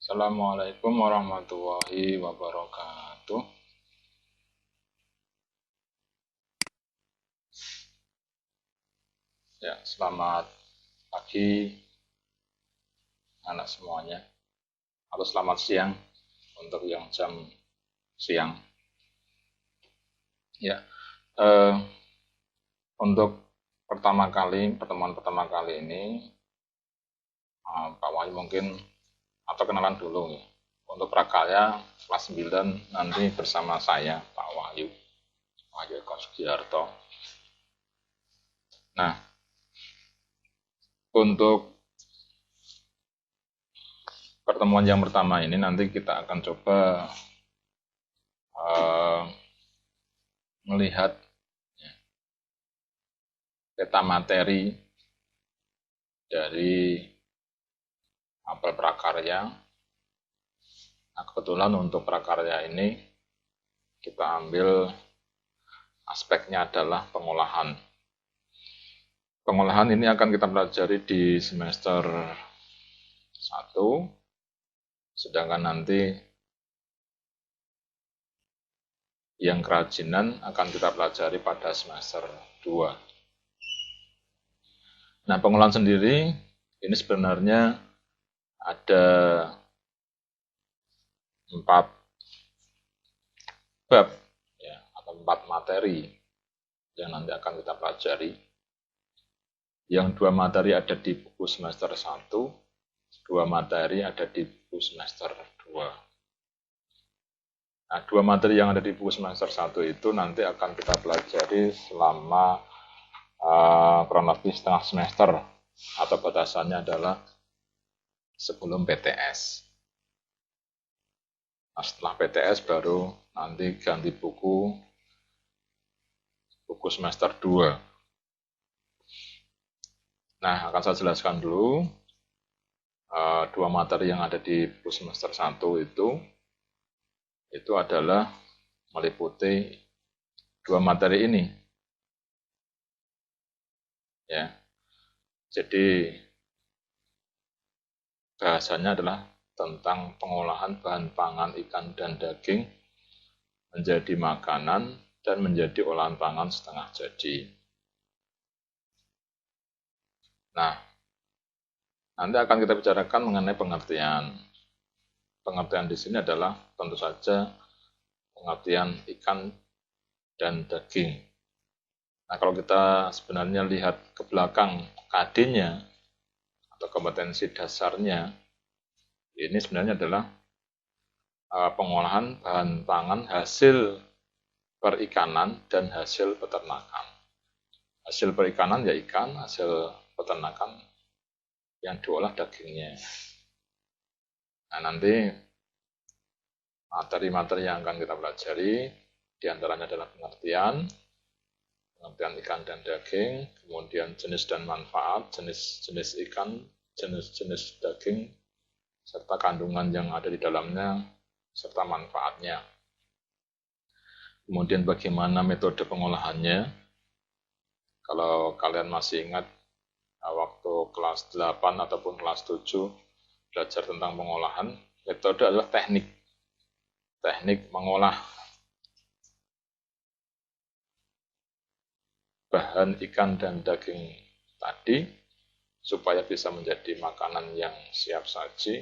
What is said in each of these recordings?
Assalamualaikum warahmatullahi wabarakatuh. Ya, selamat pagi anak semuanya. Atau selamat siang untuk yang jam siang. Ya, eh, untuk pertemuan pertama kali ini, Pak Wahyu mungkin atau kenalan dulu ya. Untuk prakarya kelas 9 nanti bersama saya Pak Wahyu Eko Sugiarto. Nah, untuk pertemuan yang pertama ini nanti kita akan coba melihat peta materi dari apel prakarya. Nah, kebetulan untuk prakarya ini kita ambil aspeknya adalah pengolahan. Pengolahan ini akan kita pelajari di semester 1, sedangkan nanti yang kerajinan akan kita pelajari pada semester 2. Nah, pengolahan sendiri ini sebenarnya ada 4 bab ya, atau 4 materi yang nanti akan kita pelajari. Yang 2 materi ada di buku semester 1, 2 materi ada di buku semester 2. Nah, 2 materi yang ada di buku semester 1 itu nanti akan kita pelajari selama kurang lebih setengah semester, atau batasannya adalah sebelum PTS. Nah, setelah PTS baru nanti ganti buku semester 2. Nah, akan saya jelaskan dulu 2 materi yang ada di buku semester 1 itu adalah meliputi 2 materi ini. Ya. Jadi bahasanya adalah tentang pengolahan bahan pangan ikan dan daging menjadi makanan dan menjadi olahan pangan setengah jadi. Nah, nanti akan kita bicarakan mengenai pengertian. Pengertian di sini adalah tentu saja pengertian ikan dan daging. Nah, kalau kita sebenarnya lihat ke belakang KD-nya atau kompetensi dasarnya, ini sebenarnya adalah pengolahan bahan pangan hasil perikanan dan hasil peternakan. Hasil perikanan ya ikan, hasil peternakan yang diolah dagingnya. Nah, nanti materi-materi yang akan kita pelajari diantaranya adalah pengertian ikan dan daging, kemudian jenis dan manfaat, jenis-jenis ikan, jenis-jenis daging, serta kandungan yang ada di dalamnya, serta manfaatnya. Kemudian bagaimana metode pengolahannya. Kalau kalian masih ingat, waktu kelas 8 ataupun kelas 7 belajar tentang pengolahan, metode adalah teknik mengolah bahan ikan dan daging tadi supaya bisa menjadi makanan yang siap saji.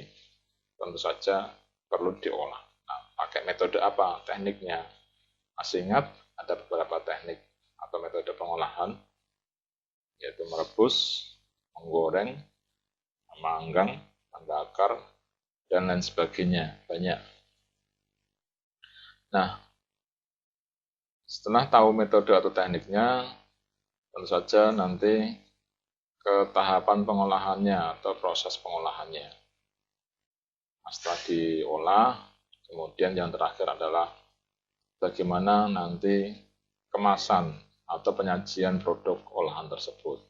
Tentu saja perlu diolah. Nah, pakai metode apa tekniknya? Masih ingat ada beberapa teknik atau metode pengolahan, yaitu merebus, menggoreng, memanggang, membakar, dan lain sebagainya. Banyak. Nah, setelah tahu metode atau tekniknya, tentu saja nanti ke tahapan pengolahannya atau proses pengolahannya. Nah, setelah diolah, kemudian yang terakhir adalah bagaimana nanti kemasan atau penyajian produk olahan tersebut.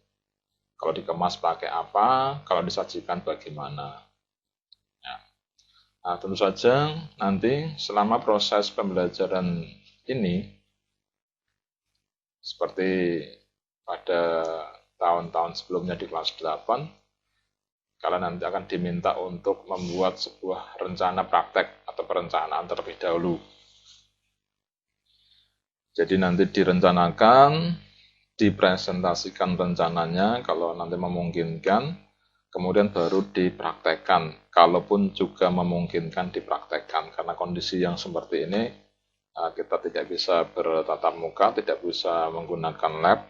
Kalau dikemas pakai apa, kalau disajikan bagaimana. Ya. Nah, tentu saja nanti selama proses pembelajaran ini, seperti pada tahun-tahun sebelumnya di kelas 8, kalian nanti akan diminta untuk membuat sebuah rencana praktek atau perencanaan terlebih dahulu. Jadi nanti direncanakan, dipresentasikan rencananya kalau nanti memungkinkan, kemudian baru dipraktekkan, kalaupun juga memungkinkan dipraktekkan. Karena kondisi yang seperti ini, kita tidak bisa bertatap muka, tidak bisa menggunakan lab.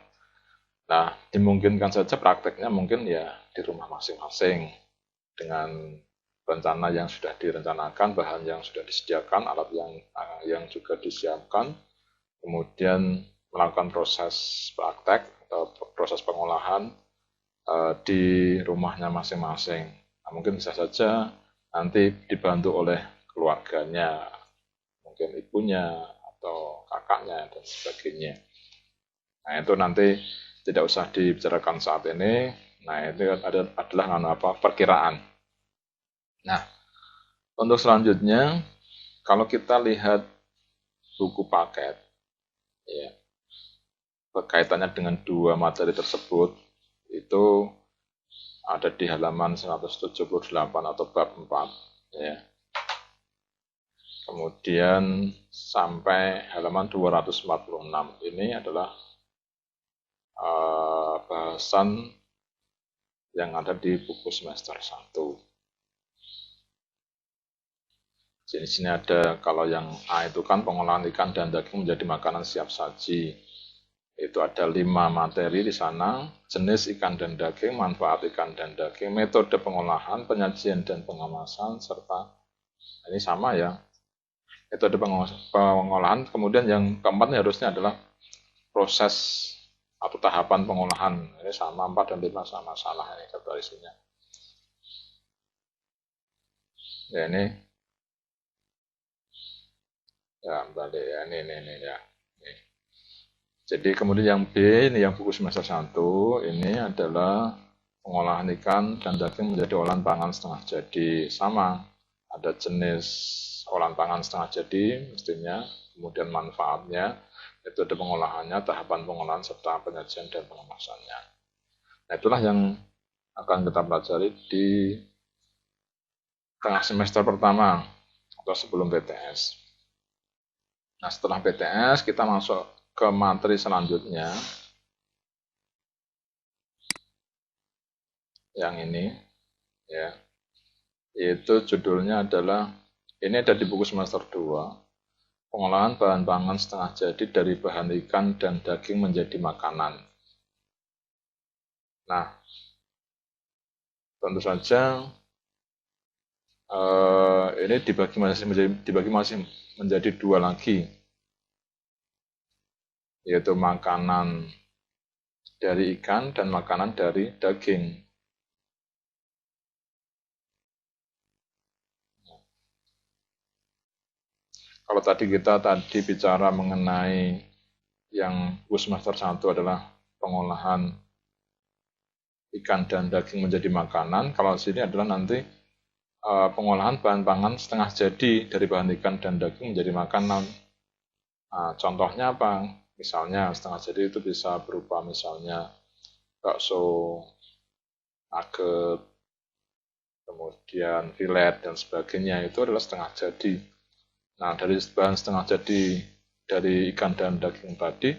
Nah, dimungkinkan saja prakteknya mungkin ya di rumah masing-masing, dengan rencana yang sudah direncanakan, bahan yang sudah disediakan, alat yang juga disiapkan, kemudian melakukan proses praktek atau proses pengolahan di rumahnya masing-masing. Nah, mungkin bisa saja nanti dibantu oleh keluarganya, mungkin ibunya atau kakaknya dan sebagainya. Nah, itu nanti tidak usah dibicarakan saat ini. Nah, itu adalah perkiraan. Nah, untuk selanjutnya, kalau kita lihat buku paket, ya, berkaitannya dengan dua materi tersebut, itu ada di halaman 178 atau bab 4, ya. Kemudian sampai halaman 246, ini adalah bahasan yang ada di buku semester 1. Di sini ada, kalau yang A itu kan pengolahan ikan dan daging menjadi makanan siap saji. Itu ada 5 materi di sana, jenis ikan dan daging, manfaat ikan dan daging, metode pengolahan, penyajian dan pengemasan, serta ini sama ya, metode pengolahan. Kemudian yang keempat harusnya adalah proses atau tahapan pengolahan. Ini sama, 4 dan 5 sama salah ini kata isinya. Ya ini ya balik ya, ini ya. Jadi kemudian yang B, ini yang buku semester 1, ini adalah pengolahan ikan dan daging menjadi olahan pangan setengah jadi. Sama, ada jenis olahan pangan setengah jadi mestinya, kemudian manfaatnya, metode pengolahannya, tahapan pengolahan, serta penyajian dan pengemasannya. Nah, itulah yang akan kita pelajari di tengah semester pertama atau sebelum PTS. Nah, setelah PTS kita masuk ke materi selanjutnya, yang ini ya, yaitu judulnya adalah, ini ada di buku semester 2, pengolahan bahan pangan setengah jadi dari bahan ikan dan daging menjadi makanan. Nah, tentu saja ini dibagi masih menjadi 2 lagi, yaitu makanan dari ikan dan makanan dari daging. Kalau tadi kita bicara mengenai yang semester 1 adalah pengolahan ikan dan daging menjadi makanan, kalau sini adalah nanti pengolahan bahan pangan setengah jadi dari bahan ikan dan daging menjadi makanan. Nah, contohnya apa? Misalnya setengah jadi itu bisa berupa misalnya bakso, nugget, kemudian filet dan sebagainya, itu adalah setengah jadi. Nah, dari bahan setengah jadi dari ikan dan daging tadi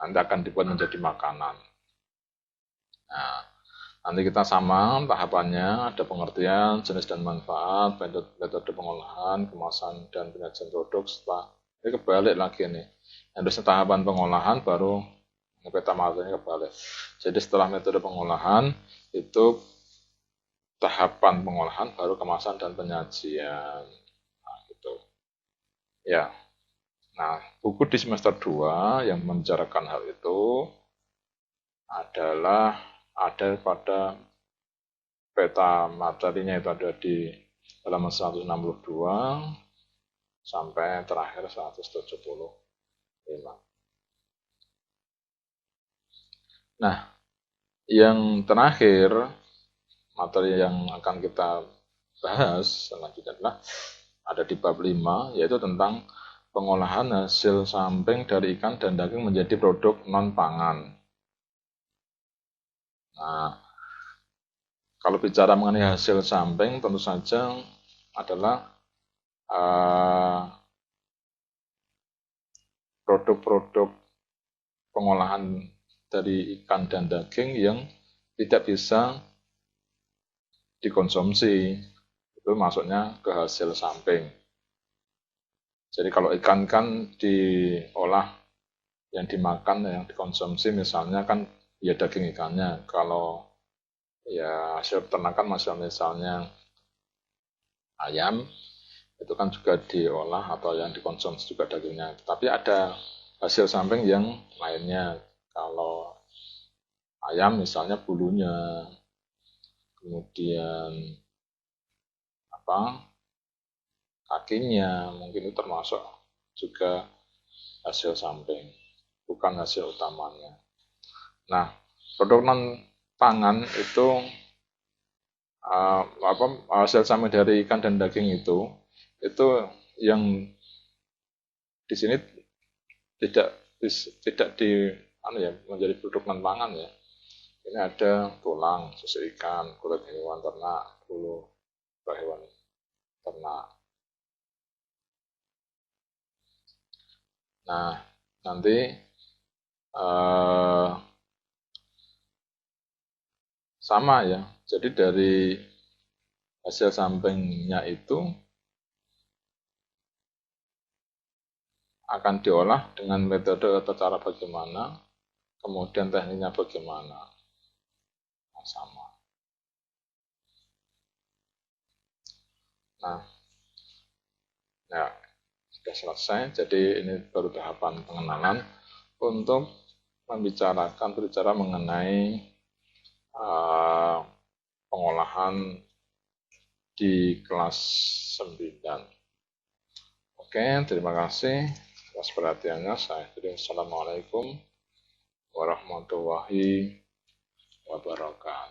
nanti akan dibuat menjadi makanan. Nah, nanti kita sama tahapannya, ada pengertian, jenis dan manfaat, metode pengolahan, kemasan dan penyajian produk. Setelah ini kebalik lagi nih, harusnya tahapan pengolahan baru peta materinya kebalik. Jadi setelah metode pengolahan itu tahapan pengolahan baru kemasan dan penyajian. Nah, gitu. Ya. Nah, buku di semester 2 yang membicarakan hal itu adalah ada pada peta materinya, itu ada di halaman 162 sampai terakhir 175. Nah, yang terakhir materi yang akan kita bahas selanjutnya adalah ada di bab 5, yaitu tentang pengolahan hasil samping dari ikan dan daging menjadi produk non-pangan. Nah, Kalau bicara mengenai hasil samping, tentu saja adalah produk-produk pengolahan dari ikan dan daging yang tidak bisa dikonsumsi. Itu masuknya ke hasil samping. Jadi kalau ikan kan diolah, yang dimakan, yang dikonsumsi misalnya kan ya daging ikannya. Kalau ya hasil peternakan misalnya ayam, itu kan juga diolah atau yang dikonsumsi juga dagingnya. Tapi ada hasil samping yang lainnya. Kalau ayam misalnya bulunya, kemudian kakinya, mungkin itu termasuk juga hasil samping, bukan hasil utamanya. Nah, produk non pangan itu hasil samping dari ikan dan daging itu yang di sini tidak menjadi produk non pangan ya. Ini ada tulang, susu ikan, kulit hewan ternak, bulu hewan ternak. Nah, nanti sama ya. Jadi dari hasil sampingnya itu akan diolah dengan metode atau cara bagaimana, kemudian tekniknya bagaimana. Nah, sama. Nah, ya sudah selesai. Jadi ini baru tahapan pengenalan untuk berbicara mengenai pengolahan di kelas 9. Oke, terima kasih atas perhatiannya. Assalamualaikum warahmatullahi wabarakatuh.